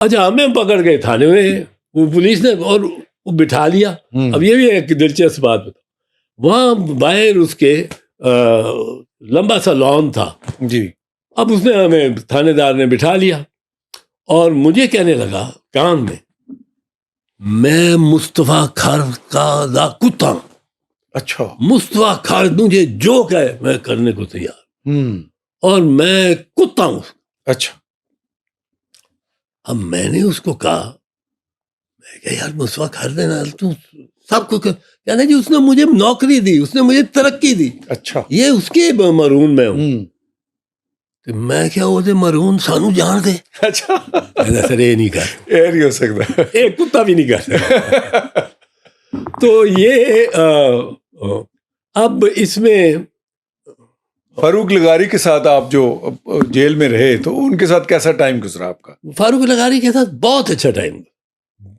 اچھا ہمیں پکڑ گئے تھانے میں وہ پولیس نے اور وہ بٹھا لیا. اب یہ بھی ایک دلچسپ بات بتا, وہاں باہر اس کے لمبا سا لان تھا جی. اب اس نے ہمیں تھانے دار نے بٹھا لیا اور مجھے کہنے لگا کان میں مصطفیٰ کھر کا دا کتا. اچھا. مصطفیٰ کھر مجھے جو کہے میں کرنے کو تیار اور میں کتا ہوں. اچھا. اب میں نے اس کو کہا میں کہ یار مصطفیٰ کھر دینا تو سب کو کہنا جی اس نے مجھے نوکری دی, اس نے مجھے ترقی دی. اچھا. یہ اس کے مرہون میں ہوں. میں کیا وہ مرہون سانو جان دے. اچھا. سر یہ نہیں کر نہیں ہو سکتا, ایک کتا بھی نہیں کر سکتا. تو یہ اب اس میں فاروق لغاری کے ساتھ آپ جو جیل میں رہے تو ان کے ساتھ کیسا ٹائم گزرا آپ کا؟ فاروق لغاری کے ساتھ بہت اچھا ٹائم,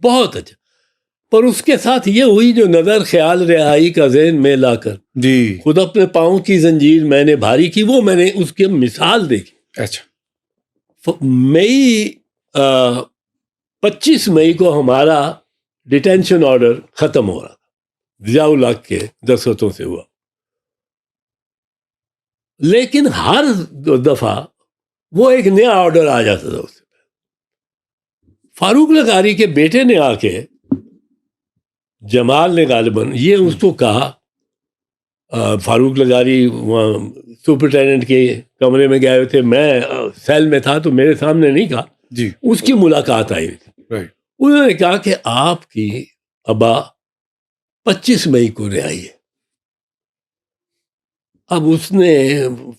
بہت اچھا. پر اس کے ساتھ یہ ہوئی جو نظر خیال رہائی کا ذہن میں لا کر جی خود اپنے پاؤں کی زنجیر میں نے بھاری کی, وہ میں نے اس کی مثال دیکھی. اچھا. مئی 25 مئی کو ہمارا ڈیٹینشن آرڈر ختم ہو رہا تھا, ضیاء الحق کے دستخطوں سے ہوا. لیکن ہر دفعہ وہ ایک نیا آرڈر آ جاتا تھا. اس سے فاروق لغاری کے بیٹے نے آ کے, جمال نے غالباً یہ اس کو کہا, فاروق لغاری وہاں سپرنٹینڈنٹ کے کمرے میں گئے ہوئے تھے, میں سیل میں تھا تو میرے سامنے نہیں کہا جی. اس کی ملاقات آئی تھی. انہوں نے کہا کہ آپ کی ابا 25 مئی کو رہائی ہے. اب اس نے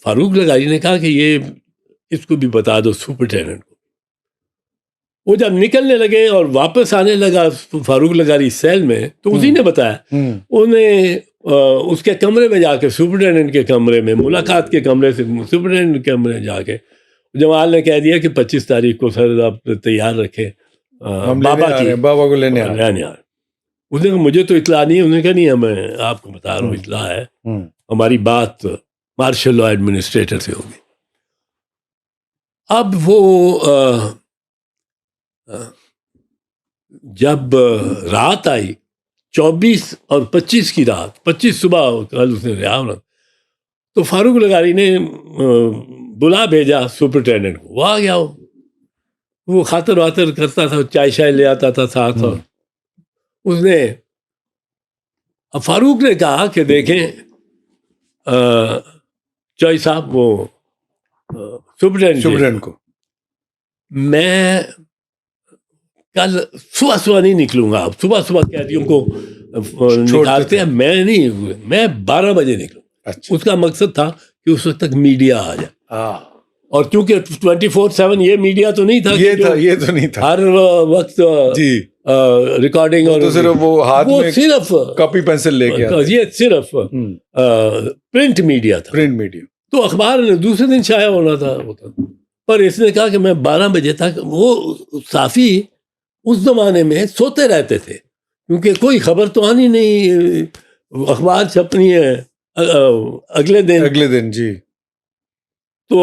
فاروق لغاری نے کہا کہ یہ اس کو بھی بتا دو سپرنٹینڈنٹ کو. وہ جب نکلنے لگے اور واپس آنے لگا فاروق لغاری سیل میں تو اسی نے بتایا. انہیں اس کے کمرے میں جا کے سپرنٹینڈنٹ کے کمرے میں, ملاقات کے کمرے سے سپرنٹینڈنٹ کے کمرے میں جا کے جمال نے کہہ دیا کہ 25 تاریخ کو سر آپ تیار رکھیں, بابا کو لینے آ رہے. اس نے کہا مجھے تو اطلاع نہیں ہے. انہوں نے کہا نہیں میں آپ کو بتا رہا ہوں اطلاع ہے, ہماری بات مارشل لا ایڈمنسٹریٹر سے ہوگی. اب وہ جب رات آئی 24 اور 25 کی رات, 25 صبح کل اس نے رہا ہونا, تو فاروق لغاری نے بلا بھیجا سپرنٹینڈنٹ کو. وہ آ گیا, وہ خاطر واتر کرتا تھا, چائے شائے لے آتا تھا ساتھ. اور اس نے فاروق نے کہا کہ دیکھیں چوئی صاحب, وہ سپرنٹینڈنٹ کو, میں کل صبح نہیں نکلوں گا. آپ صبح قیدیوں کو نکالتے ہیں, میں نہیں, میں 12 بجے نکلوں. اس کا مقصد تھا کہ اس وقت تک میڈیا آ جائے. اور کیونکہ 24/7 یہ میڈیا تو نہیں تھا, یہ تو نہیں تھا ہر وقت ریکارڈنگ, اور صرف وہ ہاتھ میں صرف کاپی پینسل لے کے, یہ صرف پرنٹ میڈیا تھا. پرنٹ میڈیا تو اخبار نے دوسرے دن شائع ہونا تھا. پر اس نے کہا کہ میں 12 بجے تک, وہ صحافی اس زمانے میں سوتے رہتے تھے کیونکہ کوئی خبر تو آنی نہیں, اخبار چھپنی ہے اگلے دن. جی. تو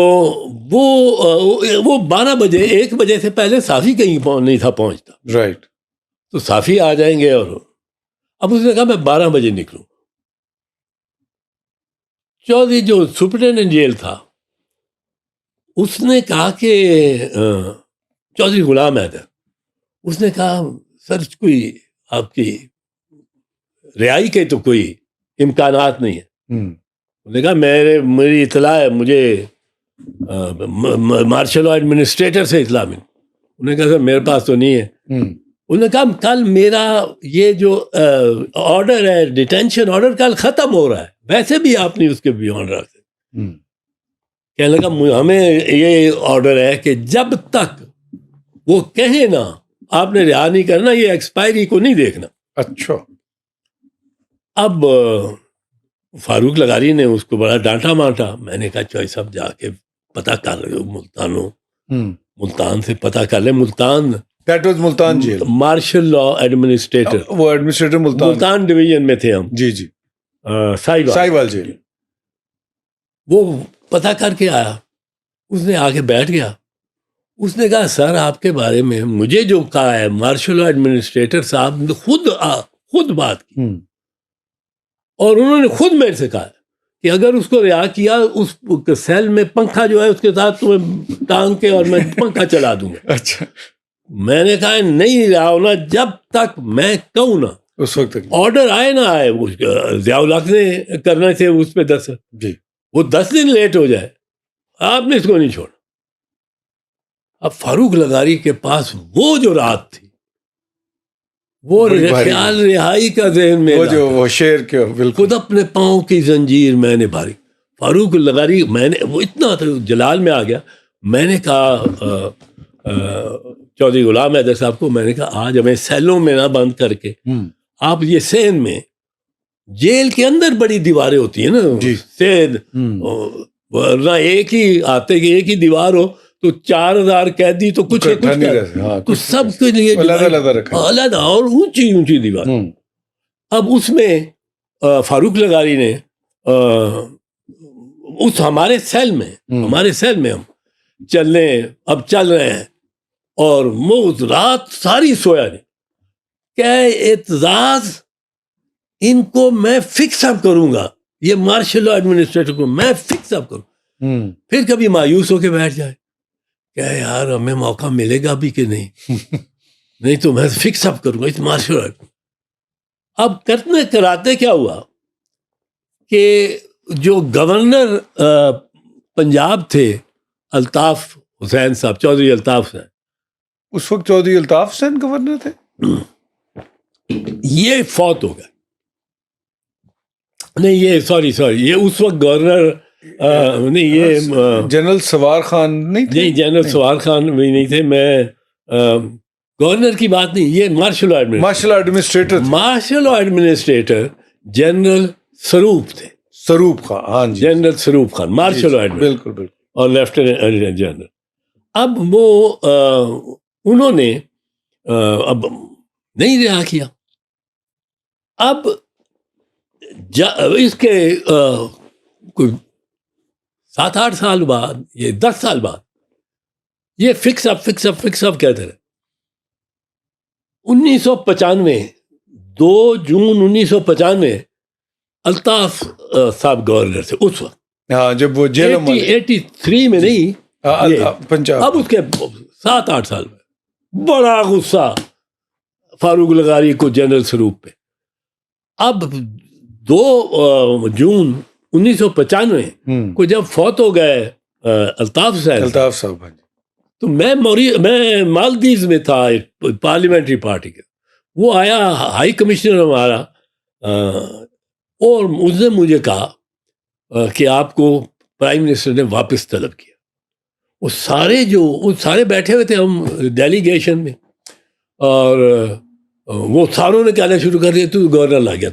وہ 12 بجے 1 بجے سے پہلے صحافی کہیں نہیں تھا پہنچتا. رائٹ. تو صحافی آ جائیں گے. اور اب اس نے کہا میں 12 بجے نکلوں. چودھری جو سپرنٹینڈنٹ جیل تھا اس نے کہا کہ چودھری غلام حیدر, اس نے کہا سر کوئی آپ کی رہائی کے تو کوئی امکانات نہیں ہے. اس نے کہا میری اطلاع ہے, مجھے مارشل لا ایڈمنسٹریٹر سے اطلاع ملی. انہوں نے کہا سر میرے پاس تو نہیں ہے. انہوں نے کہا کل میرا یہ جو آرڈر ہے, ڈیٹینشن آرڈر, کل ختم ہو رہا ہے, ویسے بھی آپ نہیں اس کے بیونڈ رکھ سکتے. کہنے لگا ہمیں یہ آرڈر ہے کہ جب تک وہ کہیں نا آپ نے رہا نہیں کرنا, یہ ایکسپائری کو نہیں دیکھنا. اچھا. اب فاروق لغاری نے اس کو بڑا ڈانٹا مانٹا. میں نے کہا چوئی صاحب جا کے پتہ کر رہے ہو ملتان سے پتہ کر لیں. Multan jail, martial law administrator, وہ ایڈمنسٹریٹر ملتان ڈویژن میں تھے ہم. جی. سائیوال جیل. وہ پتہ کر کے آیا, اس نے آ کے بیٹھ گیا. اس نے کہا سر آپ کے بارے میں مجھے جو کہا ہے مارشل ایڈمنسٹریٹر صاحب نے خود بات کی اور انہوں نے خود میرے سے کہا کہ اگر اس کو رہا کیا اس سیل میں پنکھا جو ہے اس کے ساتھ تمہیں ٹانگ کے اور میں پنکھا چلا دوں گا. اچھا. میں نے کہا نہیں رہا ہونا جب تک میں کہوں نا اس وقت آرڈر آئے نہ آئے. ضیاء الحق نے کرنا تھے اس پہ 10 جی وہ 10 دن لیٹ ہو جائے آپ نے اس کو نہیں چھوڑا. اب فاروق لغاری کے پاس وہ جو رات تھی وہ خیال رہائی کا ذہن میں وہ شعر کے بالکل خود اپنے پاؤں کی زنجیر میں نے بھاری. فاروق لغاری میں نے وہ اتنا جلال میں آ گیا. میں نے کہا چودھری غلام حیدر صاحب کو میں نے کہا آج ہمیں سیلوں میں نہ بند کر کے آپ یہ سین میں جیل کے اندر بڑی دیواریں ہوتی ہیں نا سین ورنہ ایک ہی آتے کہ ایک ہی دیوار ہو تو 4000 قیدی تو کچھ تو سب کے لیے علیحدہ اور اونچی دیوار. اب اس میں فاروق لغاری نے اس ہمارے سیل میں ہم چل رہے ہیں اور وہ رات ساری سویا نہیں کہ اعتزاز ان کو میں فکس اپ کروں گا, یہ مارشل ایڈمنسٹریٹر کو میں فکس اپ کروں. پھر کبھی مایوس ہو کے بیٹھ جائے کہ یار ہمیں موقع ملے گا بھی کہ نہیں تو میں فکس اپ کروں گا اس مارشل آرٹ. اب کراتے کیا ہوا کہ جو گورنر پنجاب تھے الطاف حسین صاحب, چودھری الطاف حسین, اس وقت چودھری الطاف حسین گورنر تھے, یہ فوت ہو گئے. نہیں یہ اس وقت گورنر نہیں, یہ جنرل سوار خان نہیں تھے. نہیں جنرل سوار خان بھی نہیں تھے. میں گورنر کی بات نہیں, یہ مارشل ایڈمنسٹریٹر جنرل سروپ تھے. سروپ خان, ہاں جی, جنرل سروپ خان مارشل بالکل بالکل, اور لیفٹیننٹ جنرل. اب وہ انہوں نے اب نہیں رہا کیا. اب اس کے کوئی 7-8 سال بعد, یہ 10 سال بعد یہ فکس اپ کہتے رہے. 1995 2 جون 1995 الطاف صاحب گورنر تھے اس وقت. ہاں جب وہ جیل 83 میں نہیں پنجاب. اب اس کے 7-8 سال میں بڑا غصہ فاروق لغاری کو جنرل سروپ پہ. اب 2 جون 1995 کو جب فوت ہو گئے الطاف صاحب, تو میں مالدیز میں تھا پارلیمنٹری پارٹی کے. وہ آیا ہائی کمشنر ہمارا اور اس نے مجھے کہا کہ آپ کو پرائم منسٹر نے واپس طلب کیا. وہ سارے بیٹھے ہوئے تھے ہم ڈیلیگیشن میں, اور وہ ساروں نے کہنا شروع کر دیا تو گورنر لا گیا.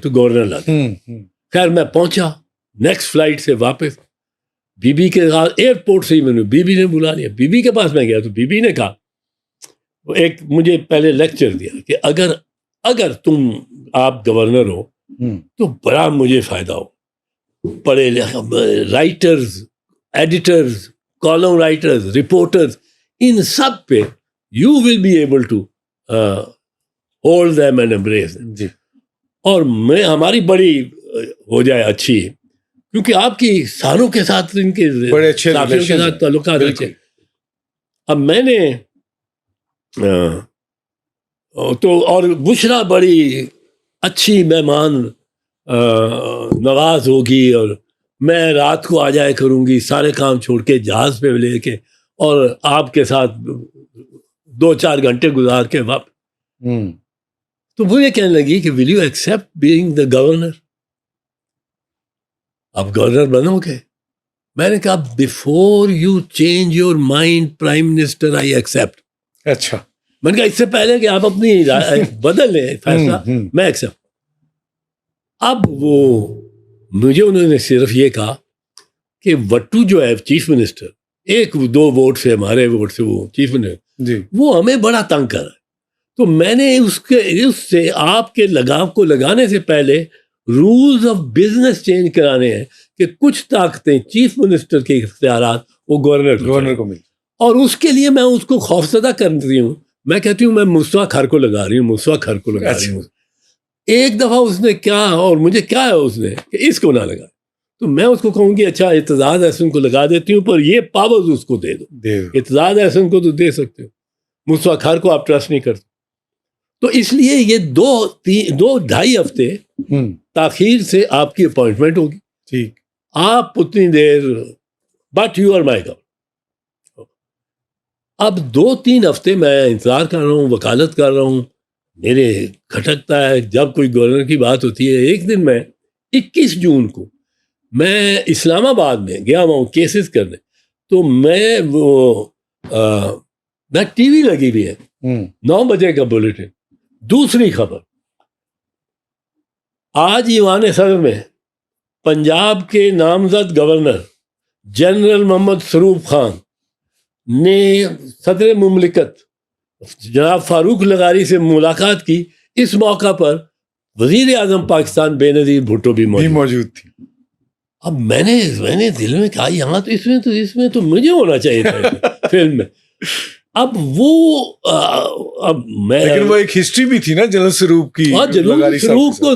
خیر میں پہنچا نیکسٹ فلائٹ سے واپس, بی بی کے ساتھ ایئرپورٹ سے ہی میں نے بی بی نے بلا لیا. بی بی کے پاس میں گیا تو بی بی نے کہا, ایک مجھے پہلے لیکچر دیا کہ اگر آپ گورنر ہو تو بڑا مجھے فائدہ ہو. پڑھے writers, editors, column writers, reporters, ان سب پہ you will be able to hold them and embrace them. جی, اور ہماری بڑی ہو جائے اچھی, کیونکہ آپ کی سالوں کے ساتھ ان کے بڑے اچھے کے ساتھ تعلقات اچھے. اب میں نے تو اور بشرا بڑی اچھی مہمان نواز ہوگی, اور میں رات کو آ جائے کروں گی سارے کام چھوڑ کے جہاز پہ لے کے, اور آپ کے ساتھ 2-4 گھنٹے گزار کے واپس. تو وہ یہ کہنے لگی کہ will you accept being the governor, آپ گورنر بنو گے؟ میں نے کہا before you change your mind prime minister I accept. اچھا, میں نے کہا اس سے پہلے کہ آپ اپنی بدل لیں فیصلہ, میں ایکسیپٹ. اب مجھے انہوں نے صرف یہ کہا کہ وٹو جو ہے چیف منسٹر, 1-2 ووٹ سے ہمارے ووٹ سے وہ چیف منسٹر جی, وہ ہمیں بڑا تنگ کر رہا ہے. تو میں نے اس سے آپ کے لگام کو لگانے سے پہلے رولز آف بزنس چینج کرانے ہیں کہ کچھ طاقتیں چیف منسٹر کے اختیارات وہ گورنر کو مل. اور اس کے لیے میں اس کو خوفزدہ کرتی ہوں. میں کہتی ہوں میں مصطفیٰ کھر کو لگا رہی ہوں, مصطفیٰ کھر کو لگا رہی ہوں. ایک دفعہ اس نے کیا, اور مجھے کیا ہے اس نے کہ اس کو نہ لگا, تو میں اس کو کہوں گی اچھا اعتزاز احسن کو لگا دیتی ہوں, پر یہ پاورز اس کو دے دو. اعتزاز احسن کو تو دے سکتے ہو, مصطفیٰ کھر کو آپ ٹرسٹ نہیں کرتے. تو اس لیے یہ 2-2.5 ہفتے تاخیر سے آپ کی اپوائنٹمنٹ ہوگی. ٹھیک, آپ اتنی دیر, but you are my governor. اب 2-3 ہفتے میں انتظار کر رہا ہوں, وکالت کر رہا ہوں, میرے کھٹکتا ہے. جب کوئی گورنر کی بات ہوتی ہے, ایک دن میں 21 جون کو میں اسلام آباد میں گیا ہوا ہوں کیسز کرنے, تو میں ٹی وی لگی ہوئی ہے, 9 بجے کا بلیٹن. دوسری خبر, آج ایوان صدر میں پنجاب کے نامزد گورنر جنرل محمد سروف خان نے صدر مملکت جناب فاروق لغاری سے ملاقات کی. اس موقع پر وزیر اعظم پاکستان بے نظیر بھٹو بھی موجود تھی. اب میں نے دل میں کہا یہاں تو اس میں تو مجھے ہونا چاہیے تھا فلم میں. اب میں لیکن وہ ایک ہسٹری بھی تھی نا جنرل سروف کی. جنرل سروف کو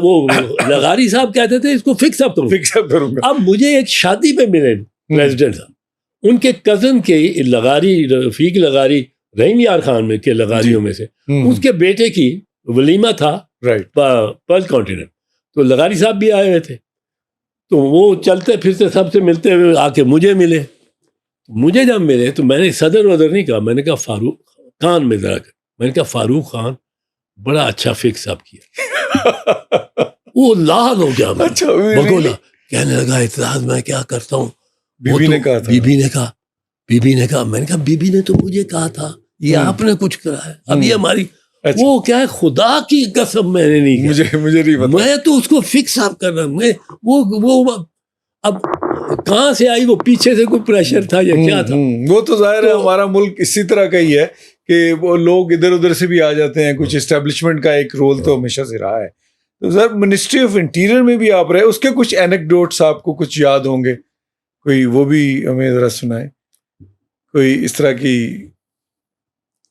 وہ لغاری صاحب کہتے تھے اس کو فکس اپ کروں گا. اب مجھے ایک شادی پہ ملے پریزیڈنٹ صاحب, ان کے کزن کے لغاری, رفیق لغاری, رحیم یار خان میں کے لغاریوں میں سے, اس کے بیٹے کی ولیمہ تھا پرل کانٹیننٹ, تو لغاری صاحب بھی آئے ہوئے تھے. تو وہ چلتے پھرتے سب سے ملتے ہوئے آ کے مجھے ملے. مجھے جب ملے تو میں نے صدر وزر نہیں کہا, میں نے کہا فاروق خان میں ذرا کر, میں نے کہا فاروق خان بڑا اچھا فکس اپ کیا. وہ لال ہو گیا, بگولا کہنے لگا اعتراض میں کیا کرتا ہوں. بی بی نے کہا, میں نے کہا بی بی نے تو مجھے کہا تھا یہ آپ نے کچھ کرا ہے, اب یہ ہماری وہ کیا ہے, خدا کی قسم میں نے نہیں کیا, مجھے نہیں پتا, میں تو اس کو فکس اپ کر رہا. میں وہ اب کہاں سے آئی, وہ پیچھے سے کوئی پریشر تھا یا کیا تھا. وہ تو ظاہر ہے ہمارا ملک اسی طرح کا ہی ہے کہ وہ لوگ ادھر ادھر سے بھی آ جاتے ہیں, کچھ اسٹیبلشمنٹ کا ایک رول تو ہمیشہ سے رہا ہے. تو سر منسٹری آف انٹیریئر میں بھی آپ رہے, اس کے کچھ اینیکڈوٹس آپ کو کچھ یاد ہوں گے, کوئی وہ بھی ہمیں ذرا سنائیں, کوئی اس طرح کی.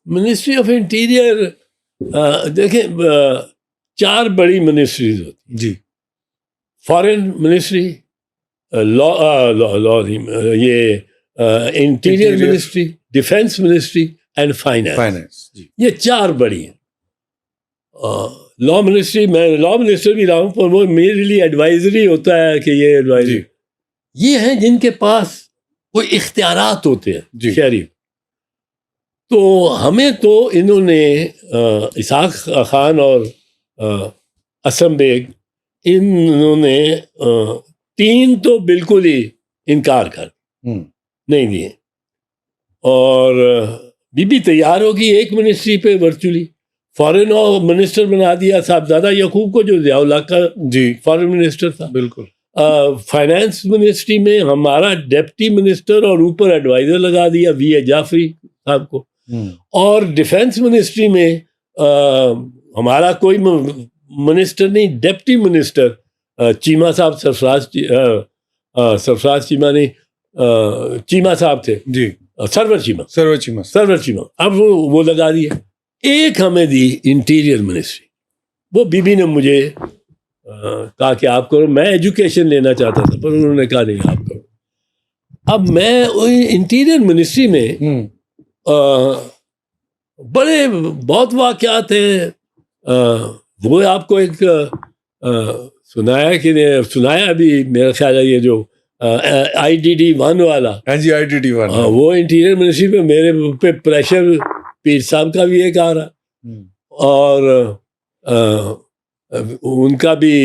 منسٹری آف انٹیریئر دیکھیں 4 بڑی منسٹریز ہوتی جی. فارن منسٹری, یہ interior ministry, defence ministry and finance. یہ 4 بڑی ہیں. لا منسٹری, میں لا منسٹر بھی رہا ہوں, پر وہ میرے لیے ایڈوائزری ہوتا ہے کہ یہ ایڈوائزری یہ ہیں جن کے پاس کوئی اختیارات ہوتے ہیں شہری. تو ہمیں تو انہوں نے اسحاق خان اور اسم بیگ, انہوں نے 3 تو بالکل ہی انکار کر نہیں دیے, اور بی بی تیار ہوگی ایک منسٹری پہ ورچولی. فارن منسٹر بنا دیا صاحبزادہ یعقوب کو, جو ضیاء الحق کا فارن منسٹر تھا. بالکل. فائنانس منسٹری میں ہمارا ڈپٹی منسٹر اور اوپر ایڈوائزر لگا دیا وی اے جعفری صاحب کو. اور ڈیفینس منسٹری میں ہمارا کوئی منسٹر نہیں, ڈپٹی منسٹر چیمہ صاحب, سرفراز چیمہ نہیں, چیمہ صاحب تھے جی, سرور چیمہ. اب وہ لگا دیا. ایک ہمیں دی انٹیریئر منسٹری, وہ بی بی نے مجھے کہا کہ آپ کرو. میں ایجوکیشن لینا چاہتا تھا پر انہوں نے کہا نہیں آپ کرو. اب میں انٹیریئر منسٹری میں بڑے بہت واقعات ہیں. وہ آپ کو ایک سنایا کہ سنایا بھی میرا خیال ہے, یہ جو IDD-1 والا, وہ انٹیریئر منسٹری پہ میرے پہ پریشر پیر صاحب کا بھی ایک آ رہا, اور ان کا بھی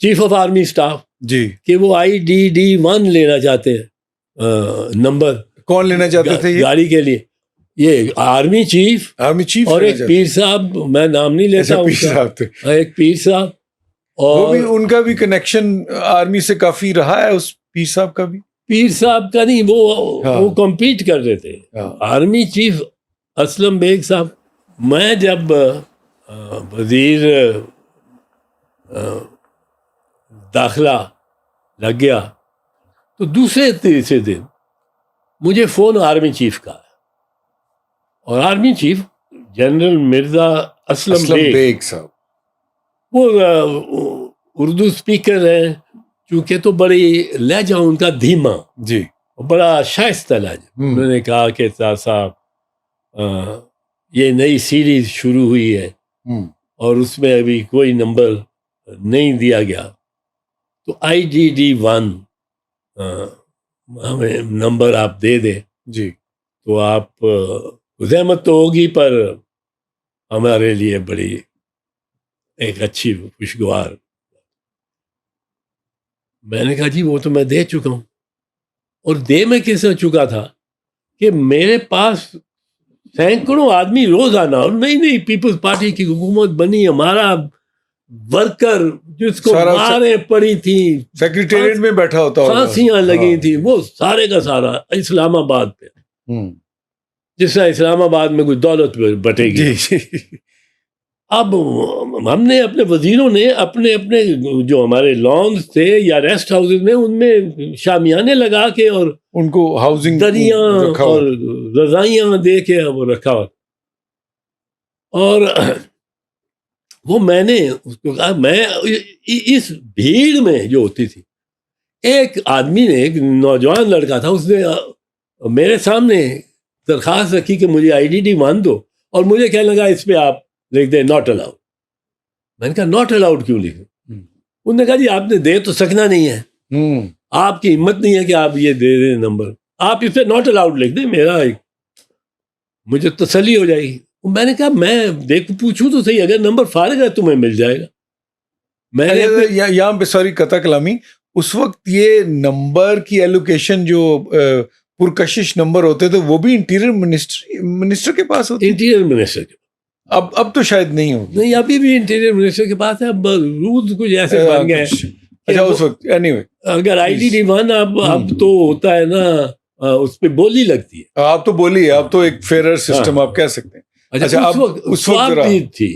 چیف آف آرمی اسٹاف جی, کہ وہ IDD-1 لینا چاہتے ہیں. نمبر کون لینا چاہتے تھے گاڑی کے لیے؟ یہ آرمی چیف اور ایک پیر صاحب, میں نام نہیں لیتا ہوں, ایک پیر صاحب, اور ان کا بھی کنیکشن آرمی سے کافی رہا ہے. اس پیر صاحب کا بھی, پیر صاحب کا نہیں, وہ کمپیٹ کر رہے تھے. آرمی چیف اسلم بیگ صاحب. میں جب وزیر داخلہ لگ گیا تو دوسرے تیسرے دن مجھے فون آرمی چیف کا، اور army chief general Mirza Aslam Beg صاحب، وہ اردو اسپیکر ہیں چونکہ، تو بڑی لہجہ ان کا دھیما، جی، بڑا شائستہ لہجہ. انہوں نے کہا کہ صاحب یہ نئی سیریز شروع ہوئی ہے اور اس میں ابھی کوئی نمبر نہیں دیا گیا، تو IDD-1 ہمیں نمبر آپ دے دیں جی، تو آپ زحمت تو ہوگی پر ہمارے لیے بڑی ایک اچھی خوشگوار. میں نے کہا جی وہ تو میں دے چکا ہوں. اور میں کس طرح چکا تھا کہ میرے پاس سینکڑوں آدمی روزانہ، اور نئی پیپلز پارٹی کی حکومت بنی، ہمارا ورکر جس کو ماریں پڑی تھی، سیکریٹریٹ میں بیٹھا ہوتا، پھانسیاں لگی تھی، وہ سارے کا سارا اسلام آباد پہ، جس طرح اسلام آباد میں کوئی دولت بٹے گی. اب ہم نے اپنے وزیروں نے اپنے اپنے جو ہمارے لانز تھے یا ریسٹ ہاؤسز میں، ان میں شامیانے لگا کے اور ان کو ہاؤسنگ دریاں اور رضائیاں دے کے وہ رکھا. اور وہ میں نے اس کو کہا، میں اس بھیڑ میں جو ہوتی تھی، ایک آدمی نے، ایک نوجوان لڑکا تھا، اس نے میرے سامنے درخواست رکھی کہ مجھے IDD-1 دو، اور مجھے کہنے لگا اس پہ آپ لکھ دیں ناٹ الاؤڈ. میں نے کہا ناٹ الاؤڈ کیوں لکھیں؟ انہوں نے کہا جی آپ نے دے تو سکنا نہیں ہے، آپ کی ہمت نہیں ہے کہ آپ یہ دے دیں نمبر، آپ اس پہ ناٹ الاؤڈ لکھ دیں، مجھے تسلی ہو جائے گی. میں نے کہا میں پوچھوں تو صحیح، اگر نمبر فارغ ہے تمہیں مل جائے گا. میں نے یہاں پہ سوری قطع کلامی، اس وقت یہ نمبر کی ایلوکیشن جو پرکشش نمبر ہوتے تھے وہ بھی انٹیریئر منسٹر کے پاس ہوتے؟ انٹیریئر منسٹر کے، اب تو شاید نہیں ہو. نہیں، ابھی بھی انٹیریئر منسٹر کے پاس ہے. اب رولز کچھ ایسے بن گئے. اچھا اس وقت anyway اگر IDD-1 اب تو ہوتا ہے نا، اس پہ بولی لگتی ہے. آپ تو بولیے، اب تو ایک فیئرر سسٹم آپ کہہ سکتے ہیں. اچھا اس وقت تھی